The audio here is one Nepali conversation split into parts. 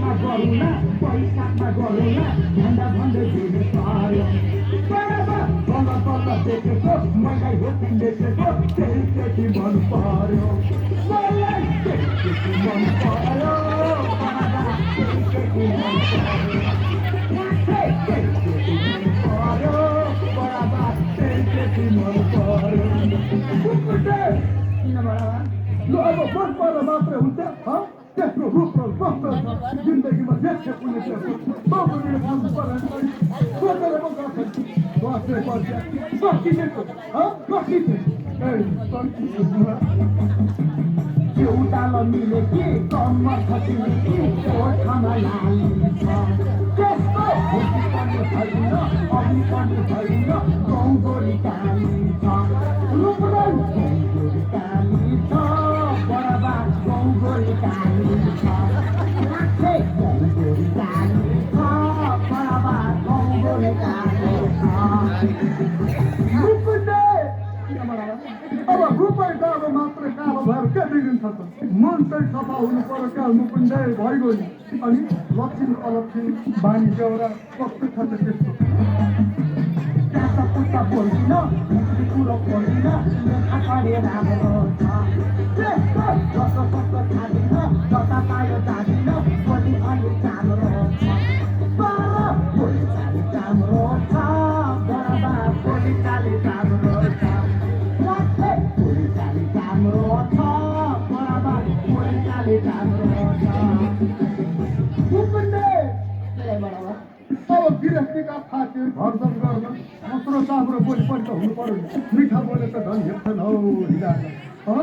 गरौँला पैसामा गरौँला भन्दा भन्दै दिनु पर्यो बराबर बल्ल बल्ल देखेको मलाई हो देखेको त्यही केटी मन पर्यो मलाई त्यही केटी मन पर्यो बराबर त्यही केटी मन पर्यो त्यही केटी मन पर्यो बराबर त्यही केटी मन पर्यो किन बराबर ल अब मन पर्दा मात्रै हुन्छ त्यसको रूप र कस्तो छ जिन्दगीमा देख्छ कुनै त्यसको बाबुले भन्नु पर्यो सोचेर म गर्छु बस्दै पर्छ सकिएको एउटाल मिले कि कम्मर खसिने कि ओठमा लाली छ त्यसको खुसी पनि छैन अघि पनि छैन गौगोरी काली छ रूपलाई गौगोरी काली छ बराबर गौगोरी काली छ गौगोरी काली छ बराबर गौगोरी काली छ अब रुपैयाँ कालो मात्रै कालो भएर के बिग्रिन्छ त मन चाहिँ सफा हुनु पर्यो क्या मुकुन्दै भइगयो नि अनि लक्षिण अलक्षिण बानी बेहोरा कस्तो छ त त्यस्तो त्यहाँ पुस्ता बोल्दिन कुरो बोल्दिन अगाडि राम्रो छ त्यस्तो जस्तो सस्तो खाँदिन जता पायो जाँदिन बोली अलिक राम्रो छ बोली चाली राम्रो छ बराबर बोली चाली राम्रो छ अब गृहस्थीका खातिर घरदम गर्न मस्रो साम्रो बोली पनि त हुनु पर्यो नि मिठा बोले त झन् हेप्छन् हौ हिँडाएर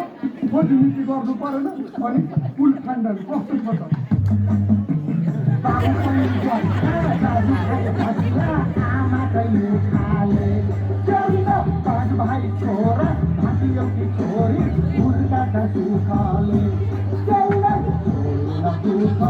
खोजी नीति गर्नु परेन अनि पुल खान्डन कस्तो छ त भाइ छोरा भाँचियोकी छोरी उल्टा सुखाले दुख